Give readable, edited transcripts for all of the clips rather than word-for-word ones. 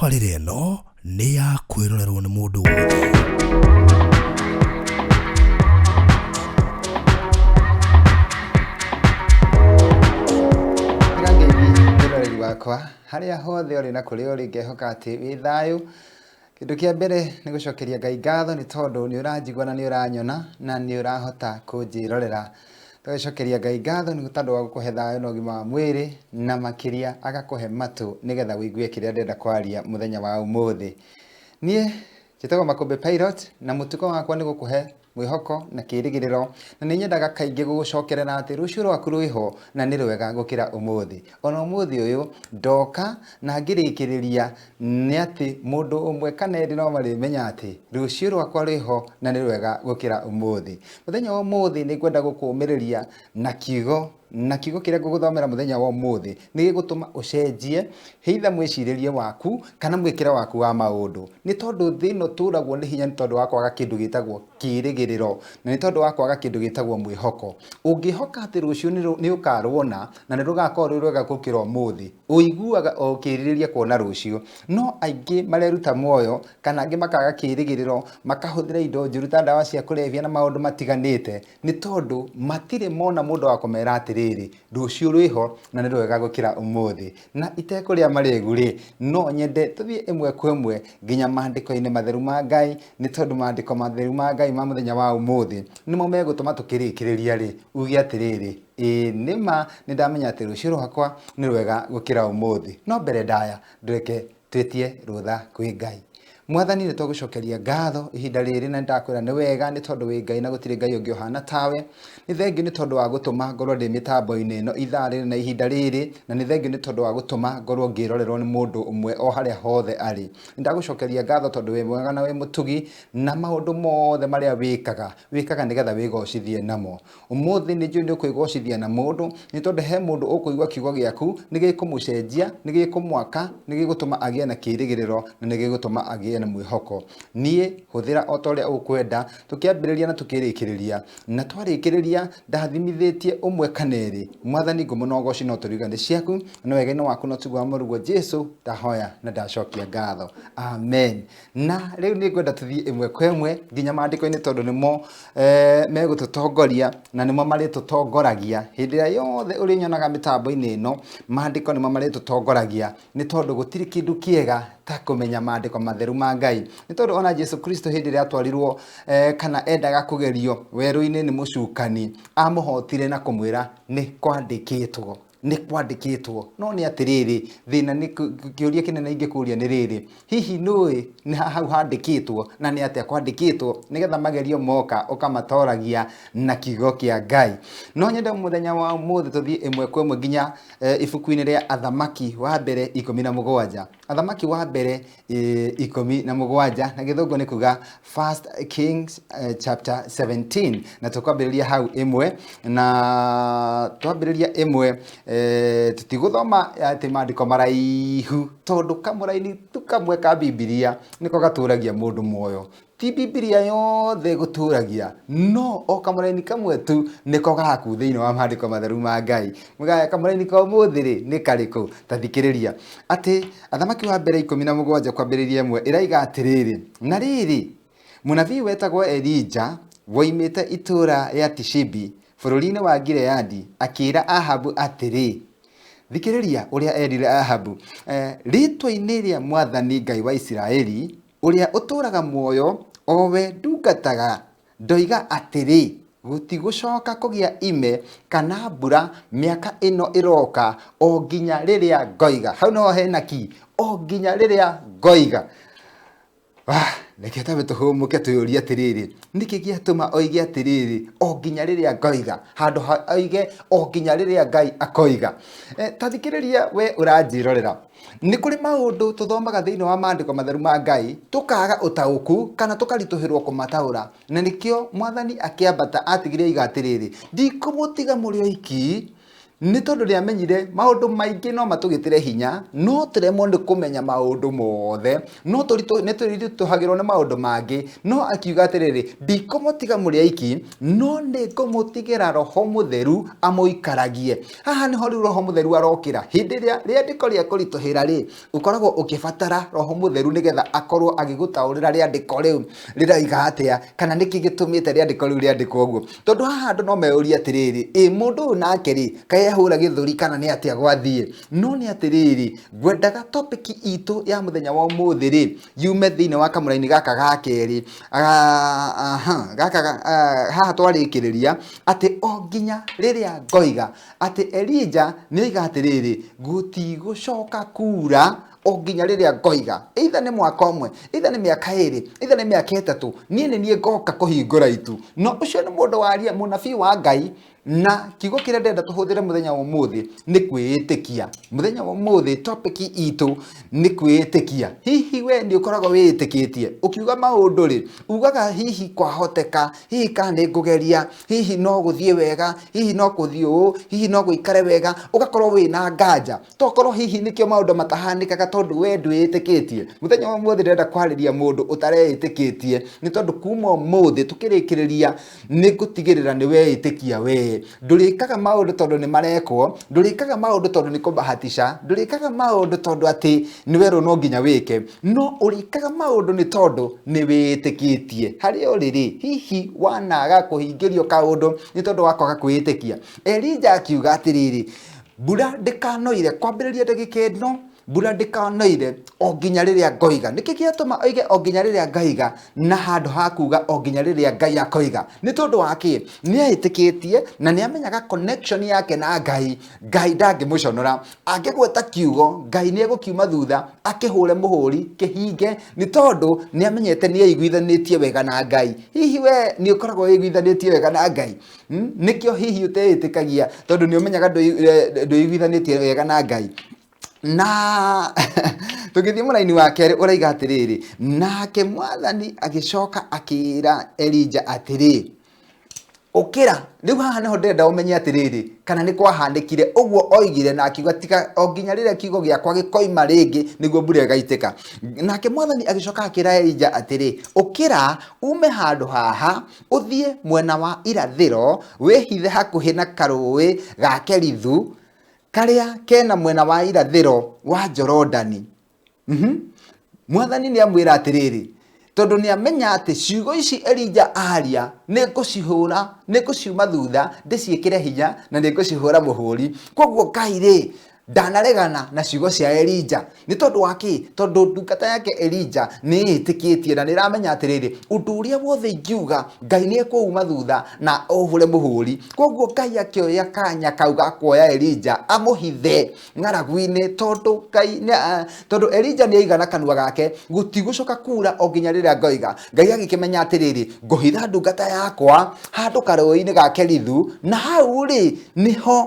Tabarĩra ĩno nĩ ya kwĩrorerwo nĩ mũndũ wothe. Mwĩroreri wakwa harĩa hothe ũrĩ na kũrĩa ũrĩ, ngehoka atĩ wĩ thayũ. Kĩndũ kĩa mbere nĩ gũcokeria Ngai ngatho nĩ tondũ nĩ ũranjigua na nĩ ũranyona na nĩ ũrahota kũnjĩrorera. Tũgacokeria Ngai ngatho nĩ tondũ wa gũkũhe thayũ na ũgima wa mwĩrĩ, na makĩria agakũhe matũ nĩgetha wĩigue kĩrĩa ndĩrenda kwaria mũthenya wa ũmũthĩ. Niĩ njĩtagwo Makũmbĩ Pilot na mũtugo wakwa nĩ gũkũhe mwĩhoko na kĩĩrĩgĩrĩro, na nĩ nyendaga kaingĩ gũgũcokerera atĩ rũciũ rwaku rwĩho na nĩ rwega gũkĩra ũmũthĩ. Ona ũmũthĩ ũyũ ndoka na ngĩrĩkĩrĩria nĩ atĩ mũndũ ũmwe kana erĩ no marĩmenya atĩ rũciũ rwakwa rwĩho na nĩ rwega gũkĩra ũmũthĩ. Mũthenya wa ũmũthĩ nĩ ngwenda gũkũũmĩrĩria na kiugo kĩrĩa ngũgũthomera mũthenya wa ũmũthĩ nĩ gĩgũtũma ũcenjie either mwĩcirĩrie waku kana mwĩkĩre waku wa maũndũ. Nĩ tondũ thĩ ĩno tũragwo nĩ hinya nĩ tondũ wa kwaga kĩndũ gĩtagwo kĩĩrĩgĩrĩro, na nĩ tondũ wa kwaga kĩndũ gĩtagwo mwĩhoko. Ũngĩhoka atĩ rũciũ nĩ ũkarwona na nĩ rũgakorwo rwĩ rwega gũkĩra ũmũthĩ, ũiguaga o ũkĩĩrirĩria kuona rũciũ. No aingĩ mareruta muoyo kana angĩ makaga kĩĩrĩgĩrĩro, makahũthĩra indo njũru ta ndawa cia kũrebia na maũndũ matiganĩte, nĩ tondũ matirĩ mona mũndũ wa kũmera atĩrĩrĩ rũciũ rwĩho na nĩ rwega gũkĩra ũmũthĩ. Na itekũrĩa marĩgu rĩ, no nyende tũthiĩ ĩmwe kwa ĩmwe nginya maandĩko-inĩ matheru ma Ngai, nĩ tondũ maandĩko matheru ma Ngai ma mũthenya wa ũmũthĩ nĩmo megũtũma tũkĩrĩkĩrĩria rĩ, uge atĩrĩrĩ, ĩĩ nĩma nĩ ndamenya atĩ rũciũ rwakwa nĩ rwega gũkĩra ũmũthĩ. No mbere ndaya ndũreke twĩtie rũtha kwĩ Ngai. Mwathani, nĩ tũgũcokeria ngatho ihinda rĩrĩ na ndakwĩra nĩ wega nĩ tondũ wĩ Ngai na gũtirĩ Ngai ũngĩ ũhana tawe. Nĩ thengiũ nĩ tondũ wa gũtũma ngorwo ndĩ mĩtambo-inĩ ĩno ithaa rĩrĩ na ihinda rĩrĩ, na nĩ thengiũ nĩ tondũ wa gũtũma ngorwo ngĩrorerwo nĩ mũndũ ũmwe o harĩa hothe arĩ. Nĩ ndagũcokeria ngatho tondũ wĩ mwega na wĩ mũtugi, na maũndũ mothe marĩa wĩkaga nĩgetha wĩgocithie namo. Ũmũthĩ nĩ njũĩ nĩ ũkwĩgocithia na mũndũ, nĩ tondũ he mũndũ ũkũigua kiugo gĩaku nĩ gĩkũmũcenjia, nĩ gĩkũmwaka, nĩ gĩgũtũma agĩe na kĩĩrĩgĩrĩro na nĩ gĩgũtũma agĩe na mwĩhoko. Niĩ hũthĩra o ta ũrĩa ũkwenda, tũkĩambĩrĩria na tũkĩrĩkĩrĩria, na twarĩkĩrĩria ndathimithĩtie ũmwe kana erĩ. Mwathani ngũmũnogoci no tũriuga nĩ ciaku, na wega-inĩ waku no tiguo wa mũrugo Jesu ndahoya na ndacokia ngatho, amen. Na rĩu nĩ ngwenda tũthiĩ ĩmwe kwa ĩmwe nginya maandĩko-inĩ tondũ nĩmo megũtũtongoria na nĩmo marĩtũtongoragia hĩndĩ ĩrĩa yothe ũrĩnyonaga mĩtambo-inĩ ĩno. Maandĩko nĩmo marĩtũtongoragia nĩ tondũ gũtirĩ kĩndũ kĩega ta kũmenya maandĩko matheru ma Ngai. Nĩ tondũ ona Jesu Kristo hĩndĩ ĩrĩa atwarirwo kana endaga kũgerio werũ-inĩ nĩ mũcukani, amũhotire na kũmwĩra nĩ kwandĩkĩtwo, nĩ kwandĩkĩtwo. No nĩ atĩrĩrĩ, thĩna nĩ kĩũria kĩnene ingĩkũria nĩ rĩrĩ, hihi nĩũĩ nĩ hau handĩkĩtwo na nĩ atĩa kwandĩkĩtwo, nĩgetha magerio moka ũkamatoragia na kiugo kĩa Ngai. No nyende mũthenya wa ũmũthĩ tũthiĩ ĩmwe kwa ĩmwe nginya ibuku-inĩ rĩa Athamaki wa mbere 17. Athamaki wa mbere 17, na gĩthũngũ nĩ kuga First Kings chapter 17, na tũkwambĩrĩria hau ĩmwe, na twambĩrĩria ĩmwe tũtigũthoma atĩ maandĩko maraihu tondũ kamũraini tu kamwe ka Bibilia nĩko gatũragia mũndũ muoyo. Ti Bibilia yothe gũtũragia, no o kamũraini kamwe tu nĩko gaku thĩinĩ wa maandĩko matheru ma Ngai. Mũgaya kamũraini ka ũmũthĩ rĩ nĩ karĩkũ? Ta thikĩrĩria atĩ Athamaki wa mbere 17 kwambĩrĩria ĩmwe ĩraiga atĩrĩrĩ, na rĩrĩ mũnabii wetagwo Elija woimĩte itũũra rĩa Tishibi bũrũri-inĩ wa Gileadi akĩĩra Ahabu atĩrĩ, thikĩrĩria ũrĩa erire Ahabu, rĩĩtwa-inĩ rĩa Mwathani Ngai wa Isiraeli ũrĩa ũtũũraga muoyo, o we ndungataga, ndoiga atĩrĩ, gũtigũcoka kũgĩa ime kana mbura mĩaka ĩno ĩroka o nginya rĩrĩa ngoiga. Hau no hena ki, o nginya rĩrĩa ngoiga. Reke tambe tũhũmũke twĩyũrie atĩrĩrĩ, nĩkĩ gĩatũma oige atĩrĩrĩ o nginya rĩrĩa ngoiga handũ ha oige o nginya rĩrĩa Ngai akoiga? Ta thikĩrĩria we ũranjĩrorera, nĩ kũrĩ maũndũ tũthomaga thĩinĩ wa maandĩko matheru ma Ngai tũkaga ũtaũku kana tũkaritũhĩrwo kũmataũra, na nĩkĩo Mwathani akĩambata atigire iga atĩrĩrĩ, ndikũmũtiga mũrĩ oiki, nĩ tondũ nĩ amenyire maũndũ maingĩ no matũgĩtĩre hinya no tũremwo nĩ kũmenya maũndũ mothe no nĩ tũritũhagĩrwo nĩ maũndũ mangĩ no akiuga atĩrĩrĩ ndikũmũtiga mũrĩ aiki no nĩ ngũmũtigĩra Roho Mũtheru amũikaragie. Haha nĩho rĩu Roho Mũtheru arokĩra hĩndĩ ĩrĩa rĩandĩko rĩa kũritũhĩra rĩ ũkoragwo ũkĩbatara Roho Mũtheru nĩgetha akorwo agĩgũtaũrĩra rĩandĩko rĩu rĩroiga atĩa kana nĩkĩ gĩtũmĩte rĩandĩko rĩu rĩandĩkwo ũguo. Tondũ haha andũ no meyũrie atĩrĩrĩ mũndũ ũyũ nake rĩ kaĩ ahũra gĩthũri kana nĩ atĩa gwathiĩ. No nĩ atĩrĩrĩ ngwendaga topic itũ ya mũthenya wa ũmũthĩ rĩ yume thĩinĩ wa kamũra-inĩ gaka ga kerĩ haha twarĩkĩrĩria atĩ o nginya rĩrĩa ngoiga atĩ Elijah nĩoiga atĩrĩrĩ gũtigũcoka kura o nginya rĩrĩa ngoiga either nĩ mwaka ũmwe either nĩ mĩaka ĩrĩ either nĩ mĩaka ĩtatũ niĩ nĩ niĩ ngoka kũhingũra itu. No ũcio nĩ mũndũ waria mũnabii wa Ngai na kiugo kĩrĩa ndĩrenda tũhũthĩre mũthenya wa ũmũthĩ nĩ kwĩĩtĩkia. Mũthenya wa ũmũthĩ topic itũ nĩ kwĩĩtĩkia. Hihi we nĩ ũkoragwo wĩĩtĩkĩtie ũkiuga maũndũ rĩ ugaga hihi kwahoteka hihi kana nĩ ngũgeria hihi no gũthiĩ wega hihi no gũthiĩ ũũ hihi no gũikare wega ũgakorwo wĩna nganja tokorwo hihi nĩkĩo maũndũ matahanĩkaga tondũ we ndwĩĩtĩkĩtie. Mũthenya wa ũmũthĩ ndĩrenda kwarĩria mũndũ ũtareĩtĩkĩtie nĩ tondũ kuma ũmũthĩ tũkĩrĩkĩrĩria nĩ gũtigĩrĩra nĩ weĩtĩkia we. Ndũrĩkaga maũndũ tondũ nĩ marekwo ndũrĩkaga maũndũ tondũ nĩ kũbahatisha ndũrĩkaga maũndũ tondũ atĩ nĩ werwo no nginya wĩke no ũrĩkaga maũndũ nĩ tondũ nĩ wĩĩtĩkĩtie. Harĩa ũrĩ hihi wanaga kũhingĩrio kaũndũ nĩ tondũ wa kwaga kwĩĩtĩkia. Elijah akiuga atĩrĩrĩ mbura ndĩkanoire kwambĩrĩria ndagĩka ĩno mbura ndĩkanoire o nginya rĩrĩa ngoiga. Nĩkĩ gĩatũma oige o nginya rĩrĩa ngaiga na handũ ha kuuga o nginya rĩrĩa Ngai akoiga nĩ tondũ wa kĩ nĩeĩtĩkĩtie na nĩamenyaga connection yake na Ngai. Ngai ndangĩmũconora angĩgweta kiugo Ngai nĩegũkiuma thutha akĩhũre mũhũri kĩhinge nĩ tondũ nĩamenyete nĩeiguithanĩtie wega na Ngai. Hihi we nĩ ũkoragwo wĩiguithanĩtie wega na Ngai nĩkĩo hihi ũteĩtĩkagia tondũ nĩũmenyaga ndũiguithanĩtie wega na Ngai. Na tũgĩthiĩ mũraini wa kerĩ ũraiga atĩrĩrĩ nake Mwathani agĩcoka akĩĩra Elijah atĩrĩ ũkĩra. Rĩu haha nĩho ndĩrenda ũmenye atĩrĩrĩ kana nĩ kwahanĩkire ũguo oigire na akiuga tiga o nginya rĩrĩa kiugo gĩakwa gĩkoima rĩngĩ nĩguo mbura ĩgaitĩka. Nake Mwathani agĩcoka akĩĩra Elijah atĩrĩ ũkĩra ume handũ haha ũthiĩ mwena wa irathĩro wĩhithe hakuhĩ na karũĩ ga Kerithu karĩa kena mwena wa irathĩro wa Jorodani. Mwathani nĩamwĩra atĩrĩrĩ tondũ nĩamenya atĩ ciugo ici Elijah aria nĩ ngũcihũra nĩ ngũciuma thutha ndĩciĩkĩre hinya na nĩ ngũcihũra mũhũri. Koguo Ngai rĩ ndanaregana na ciugo cia Elijah nĩ tondũ wa kĩ tondũ ndungata yake Elijah nĩĩtĩkĩtie na nĩramenya atĩrĩrĩ ũndũ ũrĩa wothe ingiuga Ngai nĩekũuma thutha na ũhũre mũhũri. Koguo Ngai akĩoya kanya kau ga kuoya Elijah amũhithe ng'aragu-inĩ tondũ Elijah nĩaiga na kanua gake gũtigũcoka kura o nginya rĩrĩa ngoiga. Ngai agĩkĩmenya atĩrĩrĩ ngũhitha ndungata yakwa handũ karũĩ-inĩ ga Kerithu na hau rĩ nĩho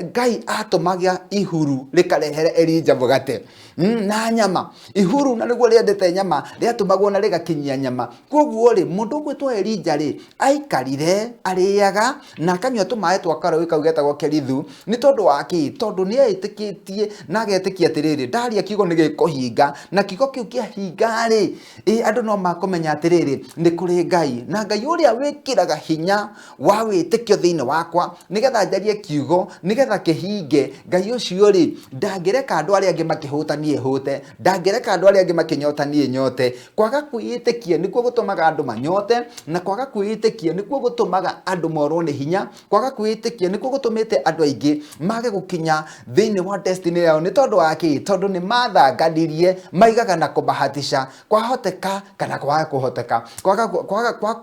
Ngai atũmagia ihuru rĩkarehere Elijah mũgate na nyama. Ihuru na nĩguo rĩendete nyama rĩatũmagwo na rĩgakinyia nyama. Koguo rĩ mũndũ ũgwĩtwo Elijah rĩ aikarire arĩaga na akanyua tũmaĩ twa karũĩ kau getagwo Kerithu nĩ tondũ wa kĩ tondũ nĩeĩtĩkĩtie na agetĩkia atĩrĩrĩ ndaria kiugo nĩ gĩkũhinga na kiugo kĩu kĩahinga rĩ andũ no makũmenya atĩrĩrĩ nĩ kũrĩ Ngai na Ngai ũrĩa wĩkĩraga hinya wa wĩtĩkio thĩinĩ wakwa nĩgetha njarie kiugo nĩgetha kĩhinge. Ngai ũcio rĩ ndangĩreka andũ arĩa angĩ makĩhũtanie hũte ndangĩreka andũ arĩa angĩ makĩnyotanie nyote. Kwaga kwĩĩtĩkia nĩkuo gũtũmaga andũ manyote na kwaga kwĩĩtĩkia nĩkuo gũtũmaga andũ morwo nĩ hinya. Kwaga kwĩĩtĩkia nĩkuo gũtũmĩte andũ aingĩ mage gũkinya thĩinĩ wa destiny yao nĩ tondũ wa kĩ tondũ nĩ mathanganirie maigaga na kũbahatisha kwahoteka kana kwaga kũhoteka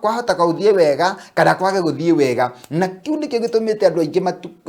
kwahoteka gũthiĩ wega kana kwage gũthiĩ wega. Na kiu nĩkĩo gĩtũmĩte andũ aingĩ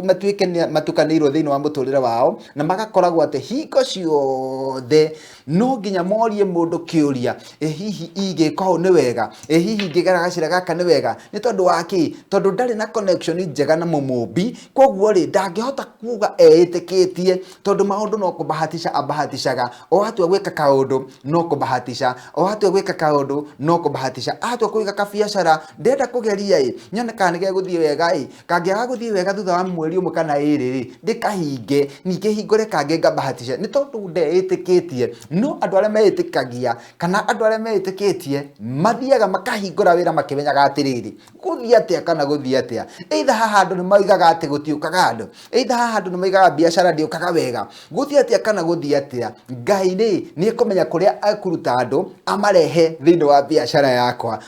matuĩke matukanĩirwo thĩinĩ wa mũtũrĩre mũtũrĩre wao na magakoragwo atĩ hingo ciothe no nginya morie mũndũ kĩũria, hihi ingĩka ũũ nĩ wega, hihi ingĩgera gacĩra gaka nĩ wega, nĩ tondũ wa kĩ? Tondũ ndarĩ na connection njega na mũmũmbi, koguo rĩ ndangĩhota kuga etĩkĩtie, tondũ maũndũ no kũbahatisha abahatishaga, o atua gwĩka kaũndũ no kũbahatisha, o atua gwĩka kaũndũ no kũbahatisha, atua kũiga kabiacara ndenda kũgeria nyone kana nĩ gegũthiĩ wega kangĩaga gũthiĩ wega thutha wa mweri ũmwe kana ĩrĩ ndĩkahinge, ningĩ hingũre kangĩ ngabahatisha, nĩ tondũ ndeĩtĩkĩtie. No andũ arĩa meĩtĩkagia kana andũ arĩa meĩtĩkĩtie mathiaga makahingũra wĩra makĩmenyaga atĩrĩrĩ gũthiĩ atĩa kana gũthiĩ atĩa. Either haha andũ nĩ moigaga atĩ gũtiũkaga andũ, either haha andũ nĩ moigaga biacara ndĩũkaga wega, gũthiĩ atĩa kana gũthiĩ atĩa, Ngai nĩ ekũmenya kũrĩa ekũruta andũ amarehe thĩinĩ wa biacara yakwa.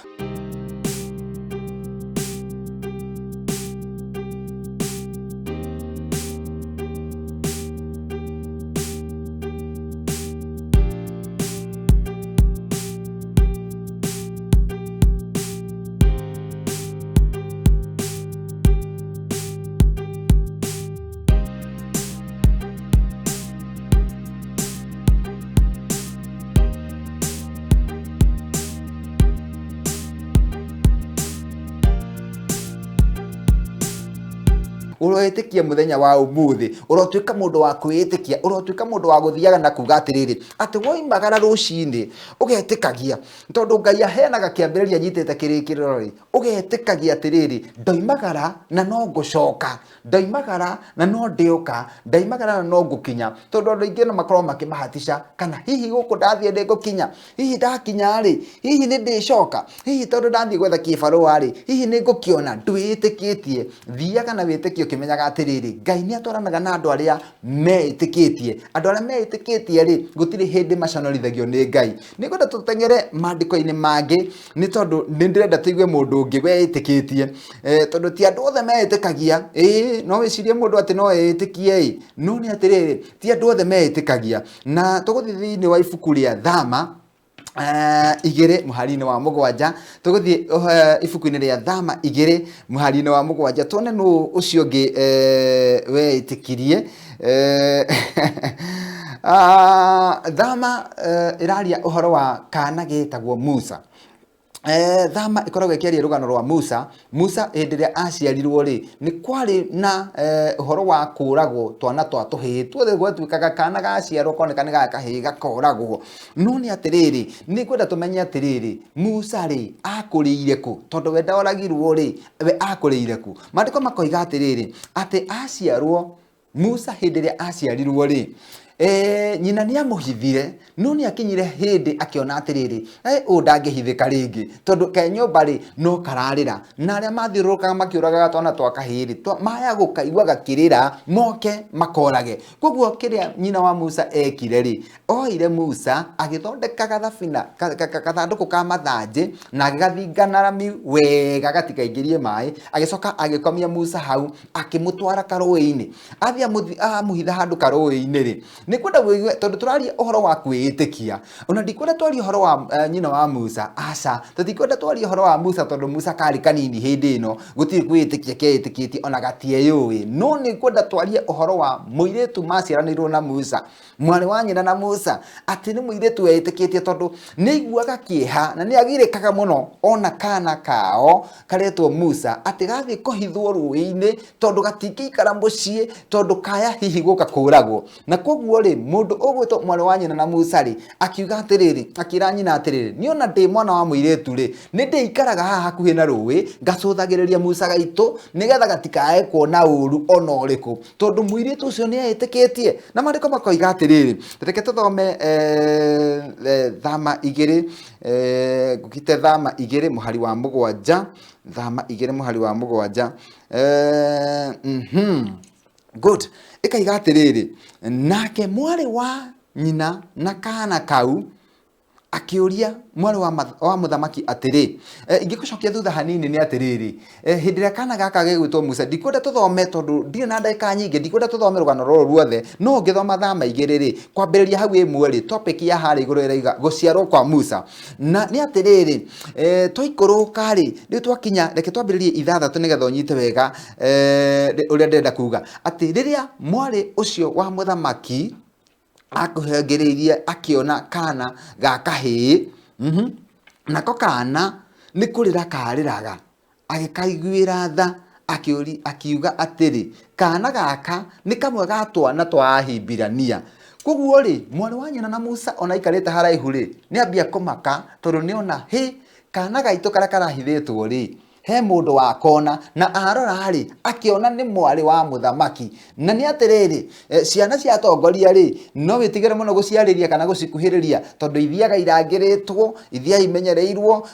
Uroĩtĩkia mũthenya wa ũmũthĩ, ũrotuĩka mũndũ wa kwĩĩtĩkia, ũrotuĩka mũndũ wa gũthiaga na kuga atĩrĩrĩ atĩ woimagara rũcinĩ ũgetĩkagia, tondũ Ngai aheanaga kĩambĩrĩria nyitĩte kĩrĩkĩrĩro rĩ, ũgetĩkagia atĩrĩrĩ ndoimagara na no ngũcoka, ndoimagara na no ndĩũka, ndoimagara na no ngũkinya, tondũ andũ aingĩ no makorwo makĩbahatisha kana hihi gũkũ ndathiĩ ndĩngũkinya, hihi ndakinya rĩ hihi nĩ ndĩcoka, hihi tondũ ndathiĩ gwetha kĩbarũa rĩ hihi nĩ ngũkĩona. Ndwĩtĩkĩtie, thiaga na wĩtĩkio kimenyaga atĩrĩrĩ Ngai nĩ atwaranaga na andũ arĩa meĩtĩkĩtie. Andũ arĩa meĩtĩkĩtie rĩ gũtirĩ hĩndĩ maconorithagio nĩ Ngai. Nĩngwenda tũteng'ere maandĩko-inĩ mangĩ nĩ tondũ nĩ ndĩrenda tũigue mũndũ ũngĩ weĩtĩkĩtie, tondũ ti andũ othe meĩtĩkagia. No wĩcirie mũndũ atĩ no eĩtĩkie no nĩ atĩrĩrĩ ti andũ othe meĩtĩkagia. Na tũgũthiĩ thĩinĩ wa ibuku rĩa Thama 2 mũhari-inĩ wa 7, tũgũthiĩ ibuku-inĩ rĩa Thama 2 mũhari-inĩ wa 7 tuone nũ ũcio ũngĩ weĩtĩkirie. Thama ĩraria ũhoro wa kana getagwo Musa. Thama ikoragwo ĩkĩaria rũgano rwa Musa. Musa hĩndĩ ĩrĩa aciarirwo rĩ nĩ kwarĩ na ũhoro wa kũragwo twana twa tũhĩĩ, tuothe gwatuĩkaga kana gaciarwo koneka nĩ gaka kahĩĩ gakoragwo. No nĩ atĩrĩrĩ nĩ ngwenda tũmenye atĩrĩrĩ Musa rĩ akũrĩire kũ, tondũ we ndoragirwo rĩ we akũrĩire kũ. Maandĩko makoiga atĩrĩrĩ atĩ aciarwo Musa hĩndĩ ĩrĩa aciarirwo rĩ nyina nĩ amũhithire, no nĩ akinyire hĩndĩ akĩona atĩrĩrĩ ũũ ndangĩhithĩka rĩngĩ, tondũ ke nyũmba rĩ no kararĩra, na arĩa mathiũrũrũkaga makĩũragaga twana twa kahĩĩ rĩ maya gũkaigua gakĩrĩra moke makorage. Koguo kĩrĩa nyina wa Musa ekire rĩ oire Musa agĩthondeka gathabina gathandũkũ ka mathanjĩ na agĩgathinga na rami wega gatikaingĩrie maĩ, agĩcoka agĩkomia Musa hau akĩmũtwara karũĩ-inĩ. Athiĩ amũhitha handũ karũĩ-inĩ rĩ nĩ kwenda wĩigue, tondũ tũraria ũhoro wa kwĩĩtĩkia, ona ndikwenda twaria ũhoro wa nyina wa Musa, aca tũtikwenda twaria ũhoro wa Musa tondũ Musa karĩ kanini hĩndĩ ĩno gũtirĩ kwĩĩtĩkia keĩtĩkĩtie ona gatieyũĩ. No nĩ kwenda twarie ũhoro wa mũirĩtu maciaranĩirwo na Musa, mwarĩ wa nyina na Musa, atĩ nĩ mũirĩtu weĩtĩkĩtie, tondũ nĩ aiguaga kĩeha na nĩ agirĩkaga mũno ona kana kao karetwo Musa atĩ gathiĩ kũhithwo rũĩ-inĩ tondũ gatingĩikara mũciĩ tondũ kaya hihi gũka kũragwo. Na koguo rĩ mũndũ ũgwĩtwo mwarĩ wa nyina na Musa rĩ akiuga atĩrĩrĩ, akĩra nyina atĩrĩrĩ nĩ ona ndĩ mwana wa mũirĩtu rĩ nĩ ndĩikaraga haha hakuhĩ na rũĩ ngacũthagĩrĩria Musa gaitũ nĩgetha gatikae kuona ũru ona ũrĩkũ, tondũ mũirĩtu ũcio nĩ eĩtĩkĩtie. Na maandĩko makoiga atĩrĩrĩ, reke tũthome Thama 2 ngũkite Thama 2 mũhari wa 7, Thama 2 mũhari wa 7. Good. Ĩkaiga atĩrĩrĩ nake mwarĩ wa nyina na kana kau akiuria mwari wa muthamaki atiri ingikucokia thutha hanini ni atiriri hindira kana gaka gegwitwo Musa ndikwenda tuthome tondu ndire na ndeka nyingi ndikwenda tuthome rugano ruru ruothe no ngithoma thama igiriri kwambiriria hau imwe ri topic ya hari iguru iraiga guciarwo kwa Musa na ni atiriri twaikuruka ri riu twakinya reke twambiririe ithathatu nigetha unyite wega uria ndenda kuga ati riria mwari ucio wa muthamaki akuhengereirie akiona kana gakahi nako kana ni kurira kariraga agikaiguira tha akiuga atiri kana gaka ni kamwe gatwana twa Ahibirania koguo ri mwari wa nyina na Musa ona ikarite haraihu ri ni ambia kumaka tondu ni ona kana gaitu karia karahithitwo ri he mundu wa kona na arora ri akiona ni mwari wa muthamaki na ni atiriri ciana cia tongoria ri no witigire muno guciariria kana gucikuhiriria tondu ithiaga irangiritwo ithia imenyereirwo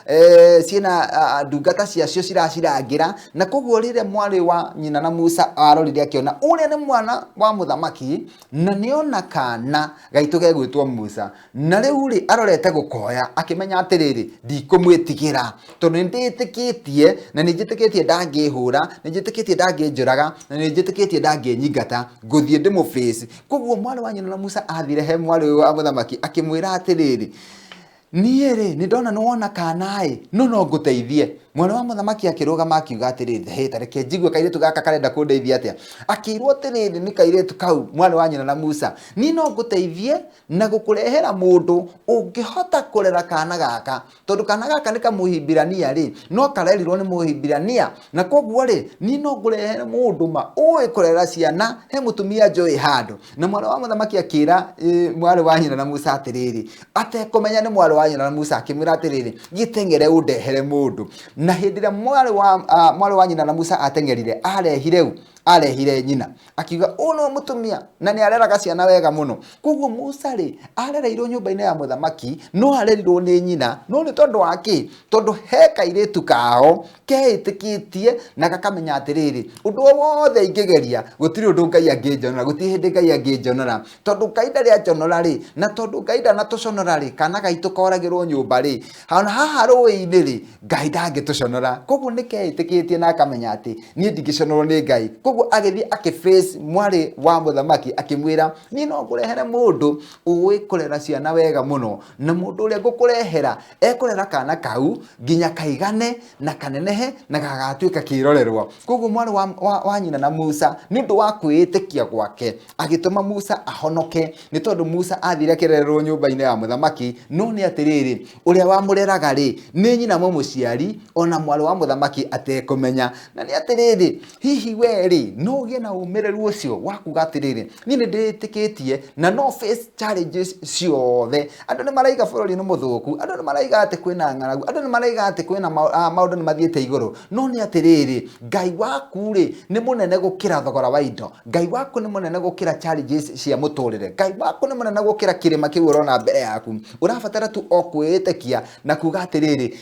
ciina ndungata ciacio ciracirangira na koguo rire mwari wa nyina na Musa arorire akiona uria ni mwana wa muthamaki na ni ona kana gaitu gegwitwo Musa na riu ri arorete gukoya akimenya atiriri ndikumwitigira tondu nditikitie na nijitikitie ndangihura nijitikitie ndangijuraga na nijitikitie ndanginyingata nguthie ndimu face koguo mwari wa nyina na Musa athire he mwari wa muthamaki akimwira atiriri niere ni ndona nuona kanai no nguteithie mwari wa muthamaki akirugama akiuga atiriri he tareke njigwe kairetu gaka karenda kundeithia atia akirwo atiriri ni kairetu kau mwari wa nyina na Musa ni no nguteithie na gukurehera mundu ungihota kurera kana gaka tondu kana gaka ni kamuhibirania ri no karerirwo ni muhibirania na koguo ri ni no ngurehere mundu ma uwe kurera ciana he mutumia njoi handu na mwari wa muthamaki akira mwari wa nyina na Musa atiriri atekumenya ni mwari wa nyina na Musa akimwira atiriri gitengere undehere mundu na hindira mwari wa nyina na Musa atengerire arehire nyina akiuga uno mutumia na ni areraga ciana wega muno koguo Musa ri arereirwo nyumba-ini ya muthamaki no arerirwo ni nyina no ni tondu waki tondu he kairetu kao keitikitie na gakamenya atiriri undu wothe ingigeria gutiri undu Ngai anginjonora gutiri hindi Ngai anginjonora tondu Ngai ndari anjonora ri na tondu Ngai ndanatusonora ri kana gaitu koragirwo nyumba ri haha rui-ini ri Ngai ndangituconora koguo ni keitikitie na akamenya ati ni ndingiconorwo ni Ngai koguo agithi akiface mwari wa muthamaki akimwira ni no ngurehere mundu uwi kurera ciana wega muno na mundu uria ngukurehera ekurera kana kau nginya kaigane na kanenehe na gagatuika kirorerwo koguo mwari wa nyina na Musa ni ndu wa kwitikia gwake agituma Musa ahonoke ni tondu Musa athire kirererwo nyumba-ini ya muthamaki no ni atiriri uria wamureraga ri ni nyina muciari ona mwari wa muthamaki atekumenya na ni atiriri hihi weri no gie na umereru ucio wakuga atiriri ni nditikitie na no face challenges ciothe andu ni maraiga bururi ni muthuku andu ni maraiga ati kwina ng'aragu andu ni maraiga ati kwina maundu ni mathiete iguru no ni atiriri Ngai waku ri ni munene gukira thogora wa indo Ngai waku ni munene gukira challenges cia muturire Ngai waku ni munene gukira kirima kiu urona mbere yaku urabatara tu okwitikia na kuga atiriri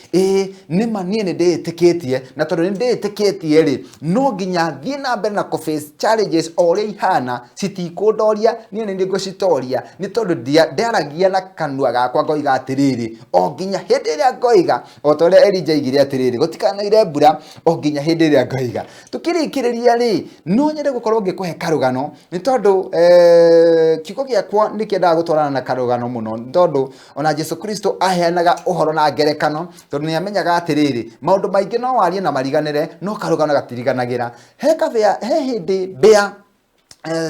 ni manie ni nditikitie na tondu ni nditikitie ri no nginya thie na mbere na face challenges oria ihana citikundoria ni ndi ngucitoria ni tondu ndaragia na kanua gakwa ngoiga atiriri o nginya hindi iria ngoiga o tore Elijah igire atiriri gutikanaire mbura o nginya hindi iria ngoiga tukirikiriria ri no nyende gukorwo ngikuhe karugano ni tondu kiugo giakwa ni kiendaga gutwarana na karugano muno tondu ona Jesu Kristo aheanaga uhoro na ngerekano tondu ni amenyaga atiriri maundu maingi no warie na mariganire no karugano gatiriganagira he hindi mbea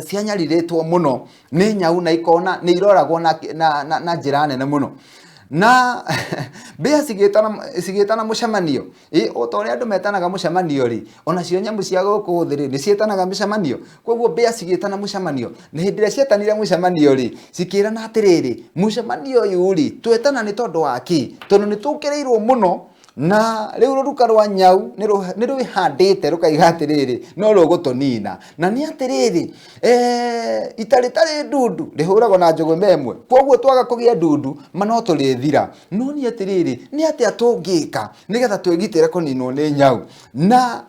cianyariritwo muno ni nyau na ikona ni iroragwo na njira nene muno na mbea cigitana mucemanio o ta uria andu metanaga mucemanio ri ona cio nyamu cia guku thiri ni cietanaga mucemanio koguo mbea cigitana mucemanio ni hindi iria cietanire mucemanio ri cikirana atiriri mucemanio uyu ri twetana ni tondu waki tondu ni tukireirwo muno na riu ruruka rwa nyau ni rwihandite rukaiga atiriri no rugutunina na ni atiriri itaritari ndundu rihuragwo na njogu memwe koguo twaga kugia ndundu mano turithira no ni atiriri ni atia tungika nigetha twigitire kuninwo ni nyau na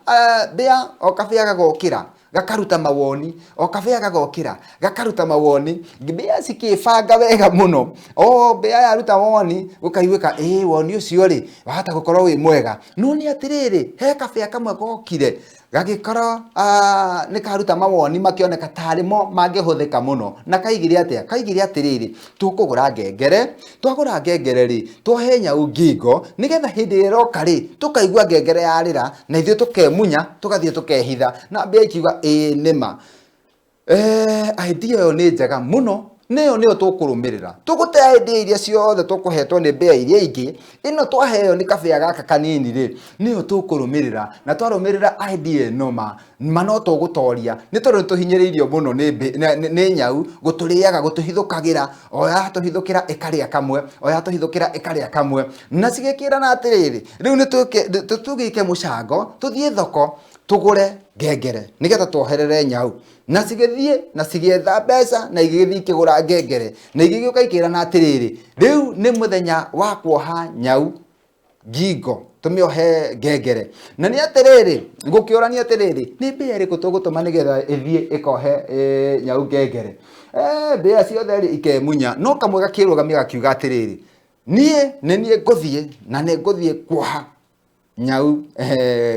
mbea o kabea gagokira gakaruta mawoni, o kabea gagokira gakaruta mawoni, mbea cikibanga wega muno, o mbea yaruta woni ukaiguika woni ucio ri wahota gukorwo wi mwega, no ni atiriri he kabea kamwe gokire gagikorwo ni karuta mawoni makioneka tarimo mangihuthika muno, na kaigire atia kaigire atiriri tukugura ngengere, twagura ngengere ri twahe nyau ngingo nigetha hindi iroka ri tukaigua ngengere yarira na ithuĩ tukemunya tugathie tukehitha, na mbea ikiuga nima idea yo ni njega muno, neyo niyo tukurumirira tugute idea iria ciothe tukuhetwo ni mbea iria ingi, ino twaheo ni kabea gaka kanini ri niyo tukurumirira, na twarumirira idea no ma no tugutoria ni tondu tuhinyiriirio muno ni nyau guturiaga gutuhithukagira, oya tuhithukira ikaria kamwe, oya tuhithukira ikaria kamwe, na cigikirana atiriri riu ni tugike mucango tuthie thoko tugure ngengere nigetha twoherere nyau, na cigithie na cigetha mbeca na igithie kigura ngengere, na igigioka ikirana atiriri riu ni muthenya wa kuoha nyau ngingo tumiohe ngengere, na ni atiriri ngukiorania atiriri ni mbea iriku tugutuma nigetha ithie ikohe nyau ngengere, mbea ciothe ri ikemunya, no kamwe gakirugamia gakiuga atiriri nie nguthie na ni nguthie kuoha nyau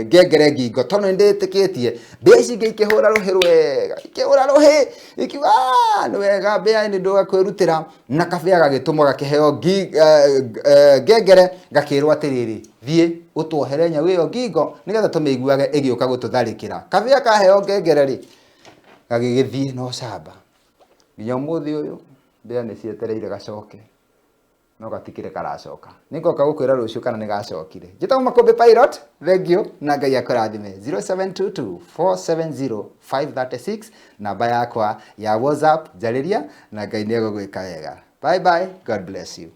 ngengere ngingo tondu nditikitie mbea ici ingi ikihura ruhi rwega, ikihura ruhi ikiuga ni wega mbea ni nduga kwirutira, na kabea gagitumwo gakiheo ngengere gakirwo atiriri thie utwohere nyau iyo ngingo nigetha tumeiguage igiuka gututharikira. Kabea kaheo ngengere ri gagigithie no camba nginya umuthi uyu mbea ni cietereire gacoke, no gatikire karacoka, ningoka gukwira rucio kana nigacokire. Njitagwo Makumbi Pilot, thank you na Ngai akurathime. 0722470536 namba yakwa ya WhatsApp, jariria na Ngai niegugwika wega. Bye bye, God bless you.